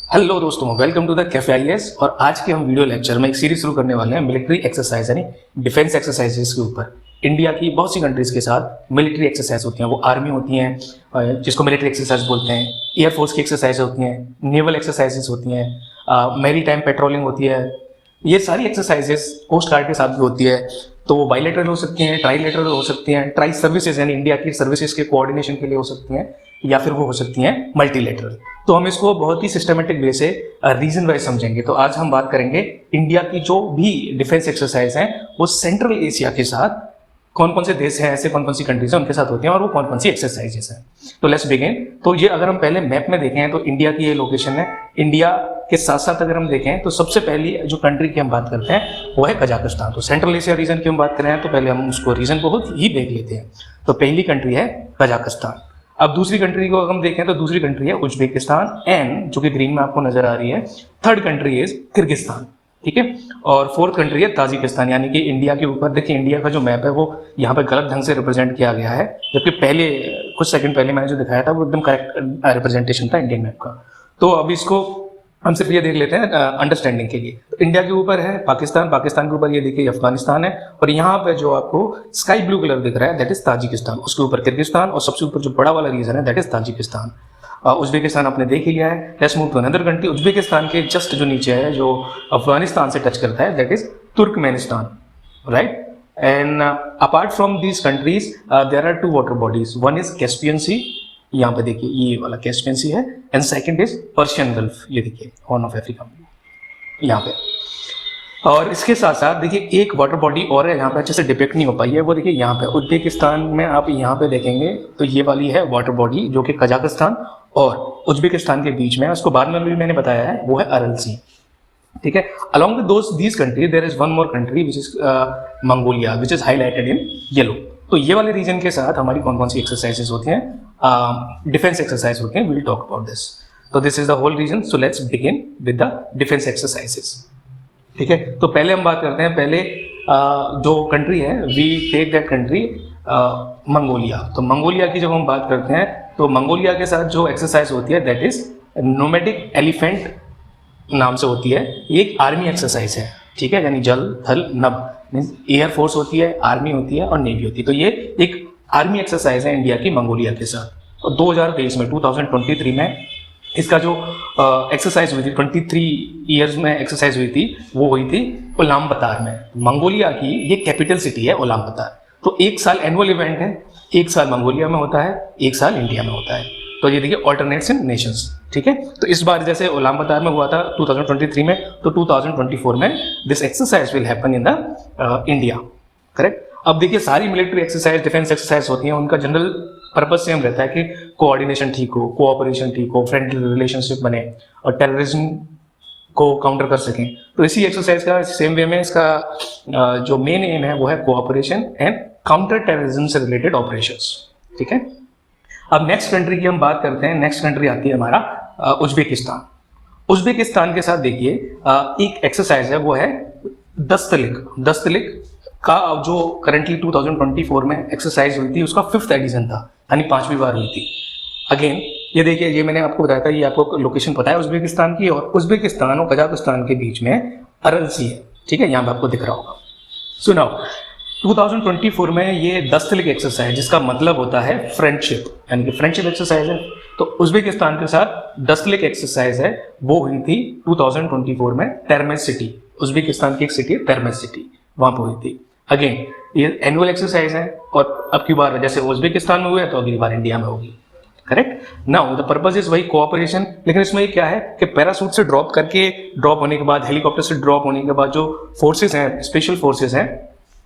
Hello दोस्तों, welcome to the Cafe IAS. और आज के हम वीडियो लेक्चर में एक सीरीज शुरू करने वाले हैं मिलिट्री एक्सरसाइज यानी डिफेंस एक्सरसाइजेस के ऊपर। इंडिया की बहुत सी कंट्रीज के साथ मिलिट्री एक्सरसाइज होती हैं, वो आर्मी होती हैं जिसको मिलिट्री एक्सरसाइज बोलते हैं, एयरफोर्स की एक्सरसाइज होती हैं, नेवल एक्सरसाइजेस होती हैं, मैरी टाइम पेट्रोलिंग होती है। ये सारी एक्सरसाइजेस कोस्ट गार्ड के साथ भी होती है, तो वो बाइलेटरल हो सकती हैं, ट्राइलेटरल हो सकती हैं, ट्राई सर्विसेज यानी इंडिया की सर्विसेज के कोऑर्डिनेशन के लिए हो सकती हैं, या फिर वो हो सकती हैं मल्टीलेटरल। तो हम इसको बहुत ही सिस्टमेटिक वे से रीजन वाइज समझेंगे। तो आज हम बात करेंगे इंडिया की जो भी डिफेंस एक्सरसाइज हैं वो सेंट्रल एशिया के साथ कौन कौन से देश हैं, ऐसे कौन कौन सी कंट्रीज हैं उनके साथ होती हैं, और वो कौन कौन सी एक्सरसाइजेस हैं। तो लेट्स बिगिन। तो ये अगर हम पहले मैप में देखें तो इंडिया की ये लोकेशन है। इंडिया के साथ साथ अगर हम देखें तो सबसे पहली जो कंट्री की हम बात करते हैं वो है कजाकिस्तान। तो सेंट्रल एशिया रीजन की हम बात कर रहे हैं तो पहले हम उसको रीजन को खुद ही देख लेते हैं। तो पहली कंट्री है कजाकिस्तान। अब दूसरी कंट्री को हम देखें तो दूसरी कंट्री है उज्बेकिस्तान, एंड जो कि ग्रीन में आपको नजर आ रही है। थर्ड कंट्री इज किर्गिस्तान, ठीक है। और फोर्थ कंट्री है ताजिकिस्तान। यानी कि इंडिया के ऊपर देखिए, इंडिया का जो मैप है वो यहाँ पे गलत ढंग से रिप्रेजेंट किया गया है, जबकि पहले कुछ सेकंड पहले मैंने जो दिखाया था वो एकदम करेक्ट रिप्रेजेंटेशन था इंडियन मैप का। तो अब इसको हम सिर्फ ये देख लेते हैं अंडरस्टैंडिंग के लिए। तो इंडिया के ऊपर है पाकिस्तान, पाकिस्तान के ऊपर ये देखिए अफगानिस्तान है, और यहाँ पे जो आपको स्काई ब्लू कलर दिख रहा है दैट इज ताजिकिस्तान, उसके ऊपर किर्गिस्तान, और सबसे ऊपर जो बड़ा वाला रीजन है दैट इज ताजिकिस्तान। उज्बेकिस्तान आपने देख ही लिया है। Let's move to another country. Uzbekistan के जस्ट जो नीचे है, जो अफगानिस्तान से टच करता है, that is Turkmenistan, right. And apart from these countries there are two water bodies, one is Caspian sea, यहाँ पे देखिए ये वाला कैस्पियन सी है, and second is Persian gulf, ये देखिए हॉर्न ऑफ अफ्रीका यहाँ पे। और इसके साथ साथ देखिए एक वाटर बॉडी और है, यहाँ पे अच्छे से डिपिक्ट नहीं हो पाई है, वो देखिए यहाँ पे उज्बेकिस्तान में आप यहाँ पे देखेंगे तो ये वाली है वाटर बॉडी जो कि कजाकिस्तान और उज्बेकिस्तान के बीच में है। उसको बाद में भी मैंने बताया है, वो है अरल सी, ठीक है। Along with these country there is one more country which is Mongolia, which is highlighted in yellow. तो ये वाले रीजन के साथ हमारी कौन कौन सी एक्सरसाइजेस होती हैं, डिफेंस एक्सरसाइज होते हैं। Will talk about this. तो this is the whole region. So let's begin with the defence exercises, ठीक है। तो पहले हम बात करते हैं, पहले जो कंट्री है we take that country Mongolia. तो मंगोलिया की जब हम बात करते हैं तो मंगोलिया के साथ जो एक्सरसाइज होती है दैट इज नोमैडिक एलिफेंट नाम से होती है। ये एक आर्मी एक्सरसाइज है, ठीक है, यानी जल थल नभ, मीन्स एयर फोर्स होती है, आर्मी होती है और नेवी होती है। तो ये एक आर्मी एक्सरसाइज है इंडिया की मंगोलिया के साथ। और 2023 में 2023 में इसका जो एक्सरसाइज हुई थी, 23 ईयर्स में एक्सरसाइज हुई थी, वो हुई थी उलानबतार में। मंगोलिया की ये कैपिटल सिटी है उलानबतार। तो एक साल एनुअल इवेंट है, एक साल मंगोलिया में होता है, एक साल इंडिया में होता है। तो ये देखिए ऑल्टरनेट्स इन नेशंस, ठीक है। तो इस बार जैसे उलानबतार में हुआ था 2023 में, तो 2024 में this exercise will happen in the India, correct. अब देखिए सारी मिलिट्री एक्सरसाइज, डिफेंस एक्सरसाइज होती हैं, उनका जनरल पर्पज सेम रहता है कि कोऑर्डिनेशन ठीक हो, कोऑपरेशन ठीक हो, फ्रेंडली रिलेशनशिप बने और टेररिज्म को काउंटर कर सकें। तो इसी एक्सरसाइज का सेम वे में इसका जो मेन एम है वो है कोऑपरेशन एंड काउंटर टेररिज्म से रिलेटेड ऑपरेशंस, ठीक है। अब नेक्स्ट कंट्री की हम बात करते हैं। नेक्स्ट कंट्री आती है हमारा उज्बेकिस्तान। उज्बेकिस्तान के साथ देखिए एक एक्सरसाइज है, वो है दस्तलिक। दस्तलिक का जो करंटली 2024 में एक्सरसाइज हुई थी उसका 5th एडिशन था, यानी 5वीं बार हुई थी। अगेन ये देखिए, ये मैंने आपको बताया था, ये आपको लोकेशन पता है उज्बेकिस्तान की, और उज्बेकिस्तान और कजाकिस्तान के बीच में अरल सी है, ठीक है, यहाँ पे आपको दिख रहा होगा। सुनाओ 2024 में ये दस्तलिक एक्सरसाइज, जिसका मतलब होता है फ्रेंडशिप, यानी कि फ्रेंडशिप एक्सरसाइज है। तो उज्बेकिस्तान के साथ दस्तलिक एक्सरसाइज है, वो हुई थी 2024 में तेरमेज सिटी। उज्बेकिस्तान की एक सिटी है तेरमेज सिटी, वहां पर हुई थी। अगेन ये एनुअल एक्सरसाइज है, और अब की बार जैसे उज्बेकिस्तान में हुआ है तो अगली बार इंडिया में होगी, correct. Now the purpose is वही कोऑपरेशन, लेकिन इसमें क्या है कि पैरासूट से ड्रॉप करके, ड्रॉप होने के बाद हेलीकॉप्टर से ड्रॉप होने के बाद जो फोर्सेस हैं, स्पेशल फोर्सेस हैं,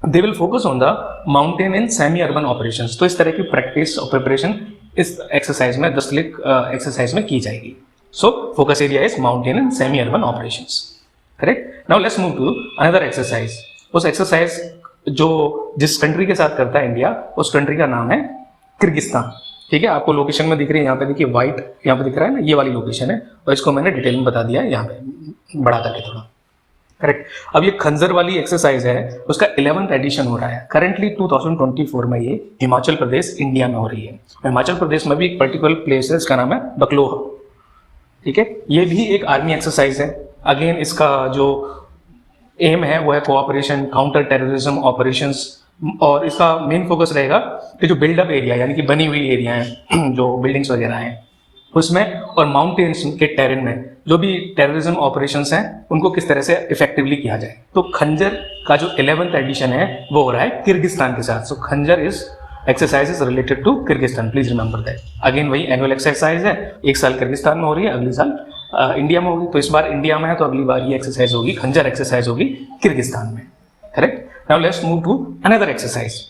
they will focus on the mountain and semi urban operations. तो इस तरह की प्रैक्टिस और प्रिपरेशन इस एक्सरसाइज में, दस्तलिक एक्सरसाइज में की जाएगी। So focus area is mountain and semi urban operations, correct. Now let's move to another exercise. उस एक्सरसाइज जो जिस कंट्री के साथ करता है इंडिया, उस कंट्री का नाम है किर्गिस्तान, ठीक है। आपको लोकेशन में दिख रही है, यहाँ पे देखिए व्हाइट यहाँ पे दिख रहा है ना, ये वाली लोकेशन है, और इसको मैंने डिटेल में बता दिया है यहाँ पे बड़ा करके थोड़ा, करेक्ट। अब ये खंजर वाली एक्सरसाइज है, उसका 11th एडिशन हो रहा है करंटली 2024 में। ये हिमाचल प्रदेश इंडिया में हो रही है। हिमाचल प्रदेश में भी एक पर्टिकुलर प्लेस है, इसका नाम है बकलोह, ठीक है, ये भी एक आर्मी एक्सरसाइज है। अगेन इसका जो एम है वो है कोऑपरेशन, काउंटर टेररिज्म ऑपरेशंस, और इसका मेन फोकस रहेगा कि जो बिल्डअप एरिया यानी कि बनी हुई एरिया है जो बिल्डिंग्स वगैरह हैं उसमें, और माउंटेन्स के टेरेन में जो भी टेररिज्म ऑपरेशंस हैं उनको किस तरह से इफेक्टिवली किया जाए। तो खंजर का जो 11th एडिशन है वो हो रहा है किर्गिस्तान के साथ। So Khanjar is exercises related to Kyrgyzstan, please remember that. Again वही एनुअल एक्सरसाइज है, एक साल किर्गिस्तान में हो रही है, अगले साल इंडिया में होगी। तो इस बार इंडिया में है तो अगली बार ये एक्सरसाइज होगी, खंजर एक्सरसाइज होगी किर्गिस्तान में, correct. Now let's move to another exercise,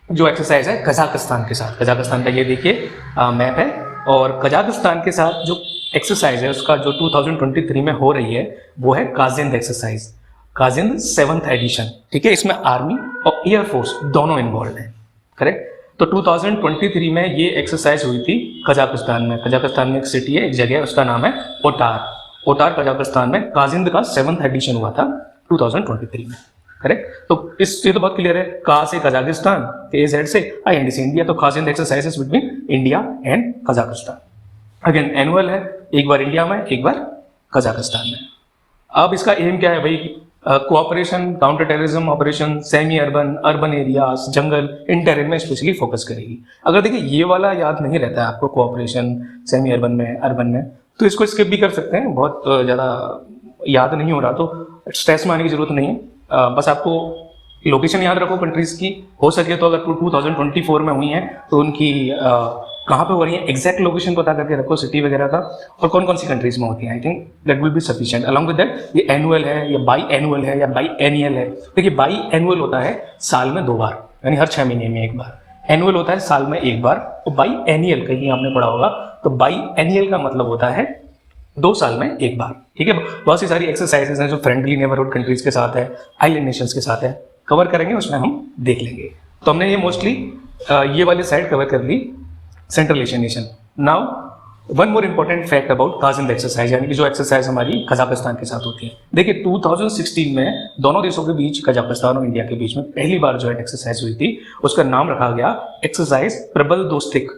जो एक्सरसाइज है कजाकिस्तान के साथ। कजाकिस्तान का ये देखिए मैप है, और कजाकिस्तान के साथ जो एक्सरसाइज है उसका जो 2023 में हो रही है वो है Kazind exercise, Kazind 7th addition, ठीक है। इसमें आर्मी और एयरफोर्स दोनों इन्वॉल्व हैं, करेक्ट। तो 2023 में ये एक्सरसाइज हुई थी कजाकिस्तान में। कजाकिस्तान में एक सिटी है, एक जगह है, उसका नाम है ओटार। ओटार कजाकिस्तान में काजिंद का 7th एडिशन हुआ था 2023 में, करेक्ट। तो ये तो बहुत क्लियर है, का से कजाकिस्तान, के जेड से IND से इंडिया। तो Kazind exercises between India and Kazakhstan. Again annual है, एक बार इंडिया में एक बार कजाकिस्तान में। अब इसका एम क्या है भाई, cooperation, counter terrorism operation, semi urban, urban areas, जंगल, इन टेरेन में स्पेशली फोकस करेगी। अगर देखिए ये वाला याद नहीं रहता है आपको, कोऑपरेशन सेमी अर्बन में, अर्बन में, तो इसको स्किप भी कर सकते हैं, बहुत ज़्यादा याद नहीं हो रहा तो स्ट्रेस में आने की जरूरत नहीं है। बस आपको लोकेशन याद रखो कंट्रीज की, हो सके तो अगर 2024 में हुई हैं तो उनकी कहाँ पे हो रही है एग्जैक्ट लोकेशन पता करके रखो, सिटी वगैरह का, और कौन कौन सी कंट्रीज में होती हैं। I think that will be sufficient. Along with that ये एनुअल है या बाई एनुअल है या बाई एनियल है। देखिए बाई एनुअल होता है साल में 2 बार, यानी हर 6 महीने में 1 बार। एनुअल होता है साल में 1 बार, और बाई एनियल कहीं आपने पढ़ा होगा, तो बाई एनियल का मतलब होता है 2 साल में 1 बार, ठीक है। बहुत सी सारी एक्सरसाइजेज हैं जो फ्रेंडली नेबरहुड कंट्रीज के साथ है, आइलैंड नेशंस के साथ है, कवर करेंगे, उसमें हम देख लेंगे। तो हमने ये मोस्टली ये वाली साइड कवर कर ली, central Asian nation. Now one more important fact about Kazind exercise, यानी कि जो एक्सरसाइज हमारी कजाकिस्तान के साथ होती है। देखिए 2016 में दोनों देशों के बीच, कजाकिस्तान और इंडिया के बीच में पहली बार जो एक्सरसाइज हुई थी उसका नाम रखा गया एक्सरसाइज प्रबल दोस्तिक।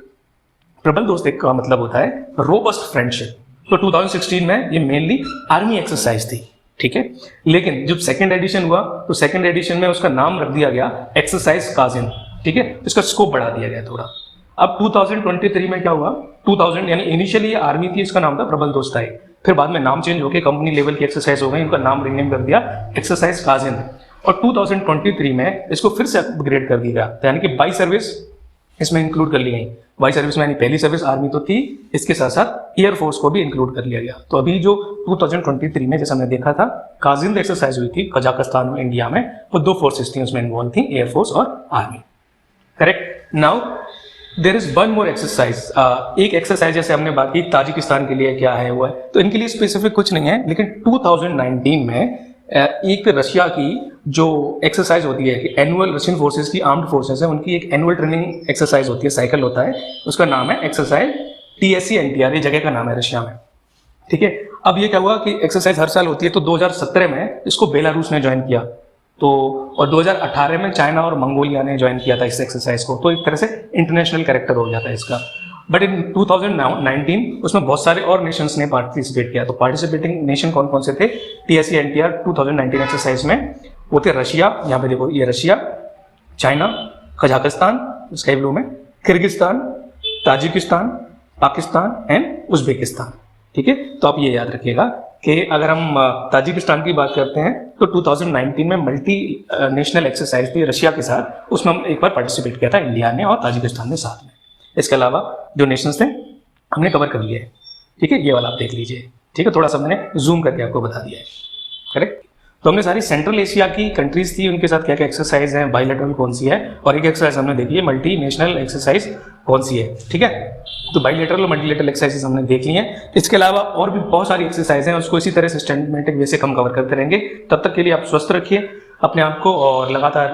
प्रबल दोस्तिक का मतलब होता है रोबस्ट फ्रेंडशिप। तो 2016 में ये मेनली आर्मी एक्सरसाइज थी, ठीक है। लेकिन जब सेकंड एडिशन हुआ तो सेकंड एडिशन में उसका नाम रख दिया गया एक्सरसाइज काजिंद, ठीक है। इसका स्कोप बढ़ा दिया गया थोड़ा। अब 2023 में क्या हुआ, 2000 यानी इनिशियली आर्मी थी, इसका नाम था प्रबल दोस्ताई, फिर बाद में नाम चेंज होकर कंपनी लेवल की एक्सरसाइज हो गई, उनका नाम रीनेम कर दिया एक्सरसाइज काजिंद। और 2023 में इसको फिर से अपग्रेड कर दिया गया, यानी कि बाई सर्विस इसमें इंक्लूड कर ली गई। बाई सर्विस में यानी पहली सर्विस आर्मी तो थी, इसके साथ साथ एयरफोर्स को भी इंक्लूड कर लिया गया। तो अभी जो 2023 में जैसा हमने देखा था काजिंद एक्सरसाइज हुई थी कजाकिस्तान और इंडिया में, वो 2 फोर्सेस थी उसमें इन्वॉल्व थी, एयरफोर्स और army, correct. Now there is one more exercise. एक एक्सरसाइज जैसे हमने बात की ताजिकिस्तान के लिए क्या है वो है, तो इनके लिए स्पेसिफिक कुछ नहीं है, लेकिन 2019 में एक रशिया की जो एक्सरसाइज होती है कि एनुअल रशियन फोर्सेस की आर्म्ड फोर्सेस है उनकी एक एनुअल ट्रेनिंग एक्सरसाइज होती है, साइकिल होता है, उसका नाम है एक्सरसाइज TSCNTR, ये जगह का नाम है रशिया में, ठीक है। अब ये क्या हुआ कि एक्सरसाइज हर साल होती है, तो 2017 में इसको बेलारूस ने ज्वाइन किया, तो और 2018 में चाइना और मंगोलिया ने ज्वाइन किया था इस एक्सरसाइज को। तो एक तरह से इंटरनेशनल कैरेक्टर हो जाता है इसका। बट इन 2019 उसमें बहुत सारे और नेशंस ने पार्टिसिपेट किया। तो पार्टिसिपेटिंग नेशन कौन कौन से थे TSCNTR 2019 एक्सरसाइज में? वो थे रशिया, यहाँ पे देखो ये Russia, China, Kazakhstan sky blue में, Kyrgyzstan, Tajikistan, Pakistan and Uzbekistan, ठीक है। तो आप ये याद रखिएगा कि अगर हम ताजिकिस्तान की बात करते हैं तो 2019 में मल्टी नेशनल एक्सरसाइज थी रशिया के साथ, उसमें हम एक बार पार्टिसिपेट किया था इंडिया ने और ताजिकिस्तान ने साथ में। इसके अलावा जो नेशंस थे हमने कवर कर लिए, ठीक है। ये वाला आप देख लीजिए, ठीक है। थोड़ा सा मैंने जूम करके आपको बता दिया है, करेक्ट। तो हमने सारी सेंट्रल एशिया की कंट्रीज थी, उनके साथ क्या क्या एक्सरसाइज है, बायलैटरल कौन सी है, और एक एक्सरसाइज हमने देखी है मल्टी नेशनल एक्सरसाइज कौन सी है, ठीक है। तो बायलैटरल और मल्टीलैटरल एक्सरसाइज हमने देख ली हैं। इसके अलावा और भी बहुत सारी एक्सरसाइज हैं, उसको इसी तरह से सिस्टमैटिक वे से हम कवर करते रहेंगे। तब तक के लिए आप स्वस्थ रखिए अपने आप को और लगातार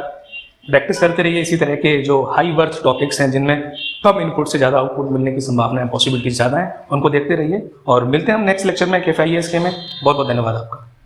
प्रैक्टिस करते रहिए इसी तरह के जो हाई वर्थ टॉपिक्स हैं जिनमें कम इनपुट से ज़्यादा आउटपुट मिलने की संभावना है, पॉसिबिलिटीज ज़्यादा है, उनको देखते रहिए। और मिलते हैं हम नेक्स्ट लेक्चर में KFIAS के में। बहुत बहुत धन्यवाद आपका।